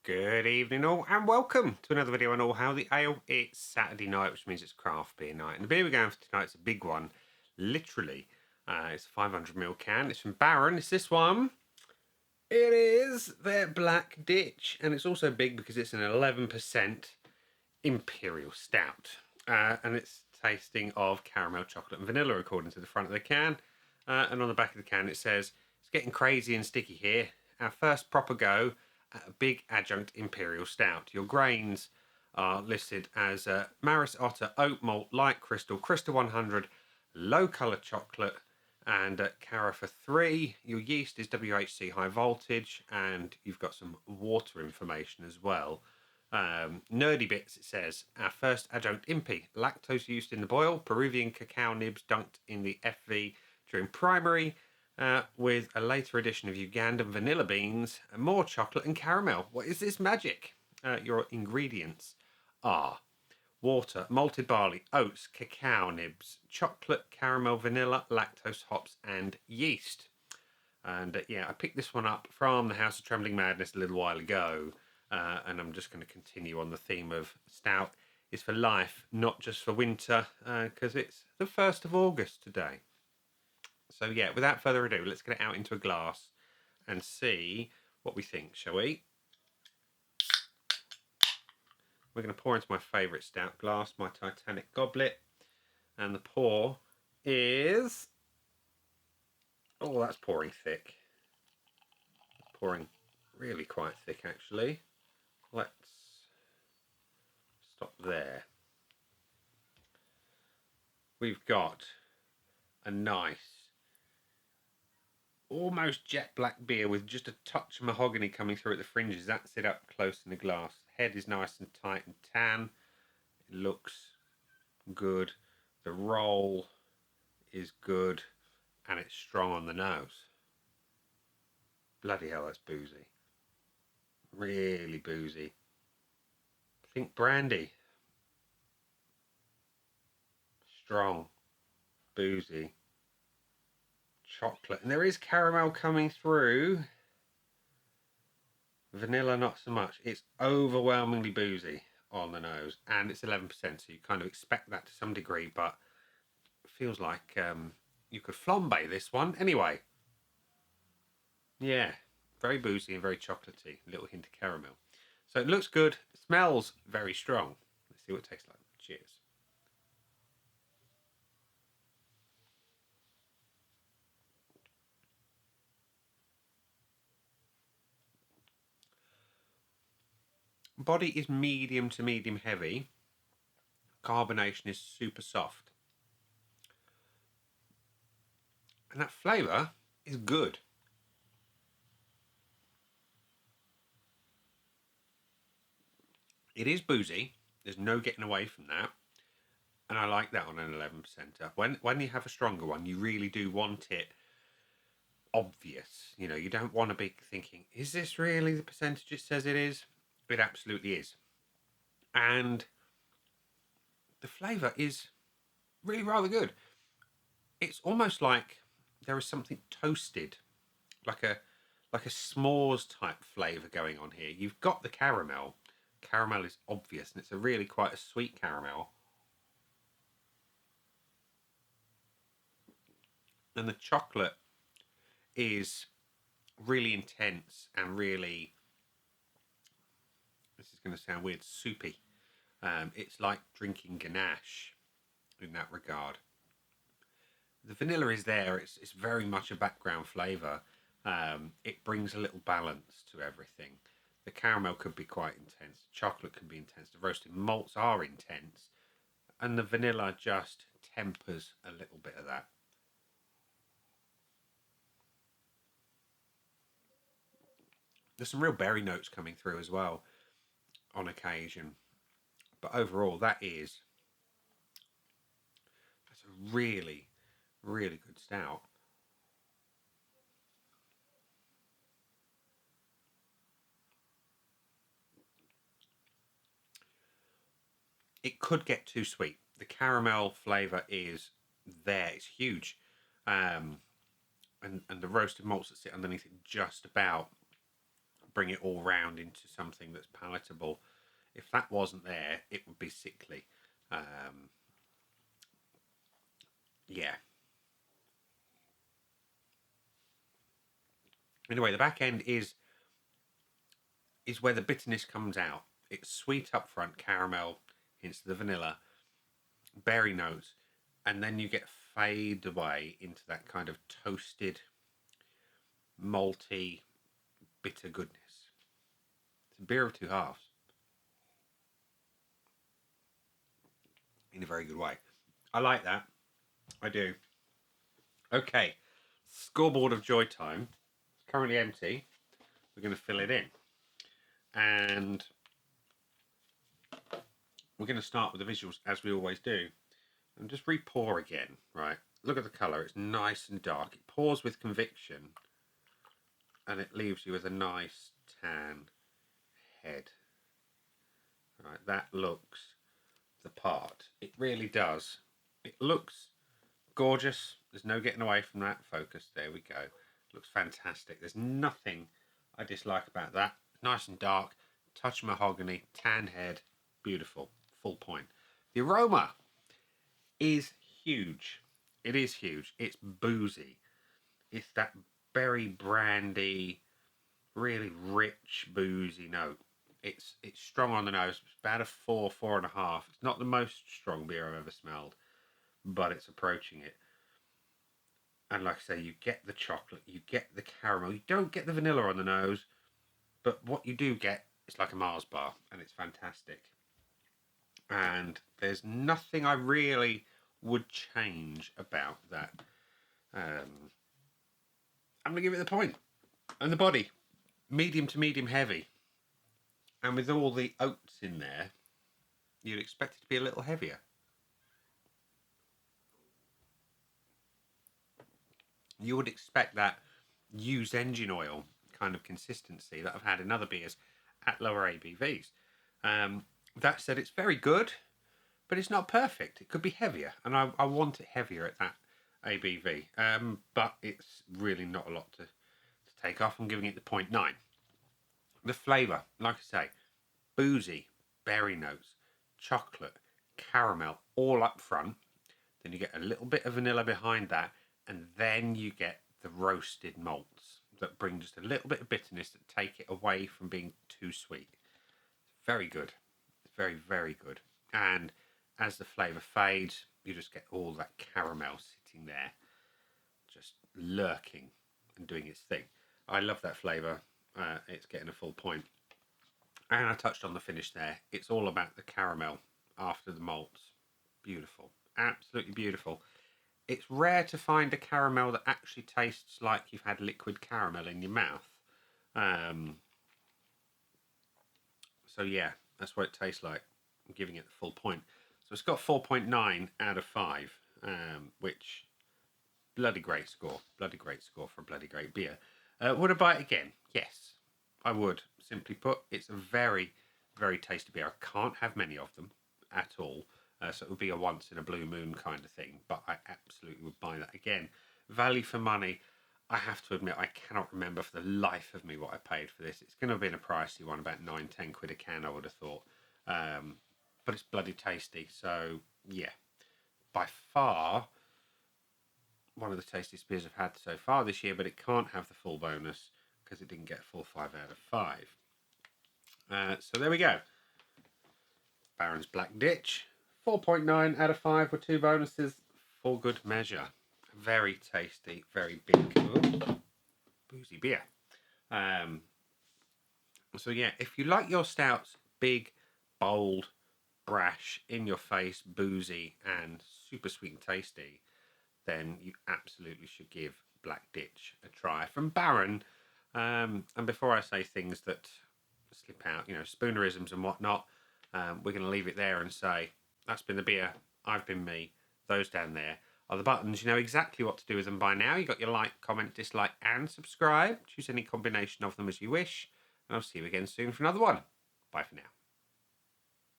Good evening all and welcome to another video on All How the Ale. It's Saturday night, which means it's craft beer night. And the beer we're going for tonight's a big one. Literally, it's a 500ml can. It's from Baron. It's this one. It is their Black Ditch. And it's also big because it's an 11% Imperial Stout. And it's tasting of caramel, chocolate and vanilla according to the front of the can. And on the back of the can it says, it's getting crazy and sticky here. Our first proper go at a big adjunct Imperial Stout. Your grains are listed as Maris Otter, Oat Malt, Light Crystal, Crystal 100, Low Colour Chocolate, and Carafa 3. Your yeast is WHC High Voltage, and you've got some water information as well. Nerdy bits, it says, our first adjunct Impy, lactose used in the boil, Peruvian cacao nibs dunked in the FV during primary, with a later addition of Ugandan vanilla beans, and more chocolate and caramel. What is this magic? Your ingredients are water, malted barley, oats, cacao nibs, chocolate, caramel, vanilla, lactose, hops, and yeast. And yeah, I picked this one up from the House of Trembling Madness a little while ago, and I'm just going to continue on the theme of stout is for life, not just for winter, because it's the 1st of August today. So yeah, without further ado, let's get it out into a glass and see what we think, shall we? We're going to pour into my favourite stout glass, my Titanic goblet. And the pour is... Oh, that's pouring thick. Pouring really quite thick, actually. Let's stop there. We've got a nice, almost jet black beer with just a touch of mahogany coming through at the fringes. That's it up close in the glass. Head is nice and tight and tan. It looks good. The roll is good, and it's strong on the nose. Bloody hell, that's boozy. Really boozy. Think brandy. Strong. Boozy. Chocolate. And there is caramel coming through. Vanilla, not so much. It's overwhelmingly boozy on the nose. And it's 11%, so you kind of expect that to some degree, but it feels like you could flambe this one. Anyway. Yeah. Very boozy and very chocolatey. A little hint of caramel. So it looks good. It smells very strong. Let's see what it tastes like. Cheers. Body is medium to medium heavy. Carbonation is super soft. And that flavour is good. It is boozy. There's no getting away from that. And I like that on an 11%. When you have a stronger one, you really do want it obvious. You know, you don't want to be thinking, is this really the percentage it says it is? It absolutely is. And the flavour is really rather good. It's almost like there is something toasted, like a s'mores type flavour going on here. You've got the caramel. Caramel is obvious, and it's a really quite a sweet caramel. And the chocolate is really intense and really, this is going to sound weird, soupy. It's like drinking ganache in that regard. The vanilla is there. It's very much a background flavour. It brings a little balance to everything. The caramel could be quite intense. The chocolate can be intense. The roasted malts are intense. And the vanilla just tempers a little bit of that. There's some real berry notes coming through as well on occasion. But overall, that's a really, really good stout. It could get too sweet. The caramel flavour is there. It's huge. And the roasted malts that sit underneath it just about bring it all round into something that's palatable. If that wasn't there, it would be sickly. Yeah. Anyway, the back end is where the bitterness comes out. It's sweet up front, caramel, hints of the vanilla, berry notes, and then you get fade away into that kind of toasted, malty, bitter goodness. It's a beer of two halves. In a very good way. I like that. I do. Okay. Scoreboard of joy time. It's currently empty. We're going to fill it in. And we're going to start with the visuals as we always do. And just re-pour again, right? Look at the colour. It's nice and dark. It pours with conviction. And it leaves you with a nice tan head. Right, that looks the part. It really does. It looks gorgeous. There's no getting away from that focus. There we go. It looks fantastic. There's nothing I dislike about that. Nice and dark. Touch mahogany. Tan head. Beautiful. Full point. The aroma is huge. It is huge. It's boozy. It's that berry brandy, really rich boozy note. It's strong on the nose. It's about a 4, 4.5. It's not the most strong beer I've ever smelled, but it's approaching it. And like I say, you get the chocolate, you get the caramel. You don't get the vanilla on the nose, but what you do get is like a Mars bar, and it's fantastic. And there's nothing I really would change about that. I'm going to give it the point. And the body, medium to medium heavy. And with all the oats in there, you'd expect it to be a little heavier. You would expect that used engine oil kind of consistency that I've had in other beers at lower ABVs. That said, it's very good, but it's not perfect. It could be heavier, and I want it heavier at that ABV. But it's really not a lot to take off. I'm giving it the 0.9. The flavour, like I say, boozy, berry notes, chocolate, caramel, all up front. Then you get a little bit of vanilla behind that, and then you get the roasted malts that bring just a little bit of bitterness that take it away from being too sweet. It's very good. It's very, very good. And as the flavour fades, you just get all that caramel sitting there, just lurking and doing its thing. I love that flavour. It's getting a full point. And I touched on the finish there. It's all about the caramel after the malts. Beautiful. Absolutely beautiful. It's rare to find a caramel that actually tastes like you've had liquid caramel in your mouth. So yeah, that's what it tastes like. I'm giving it the full point. So it's got 4.9 out of 5, which, bloody great score. Bloody great score for a bloody great beer. Would I buy it again? Yes, I would. Simply put, it's a very, very tasty beer. I can't have many of them at all. So it would be a once in a blue moon kind of thing. But I absolutely would buy that again. Value for money. I have to admit, I cannot remember for the life of me what I paid for this. It's going to have been a pricey one, about 9-10 quid a can, I would have thought. But it's bloody tasty. So, yeah. By far, one of the tastiest beers I've had so far this year, but it can't have the full bonus because it didn't get a full 5 out of 5. So there we go. Baron's Black Ditch. 4.9 out of 5 with 2 bonuses for good measure. Very tasty, very big, boozy beer. So yeah, if you like your stouts big, bold, brash, in your face, boozy, and super sweet and tasty, then you absolutely should give Black Ditch a try from Baron. And before I say things that slip out, spoonerisms and whatnot, we're going to leave it there and say, that's been the beer, I've been me, those down there are the buttons. You know exactly what to do with them by now. You got your like, comment, dislike, and subscribe. Choose any combination of them as you wish. And I'll see you again soon for another one. Bye for now.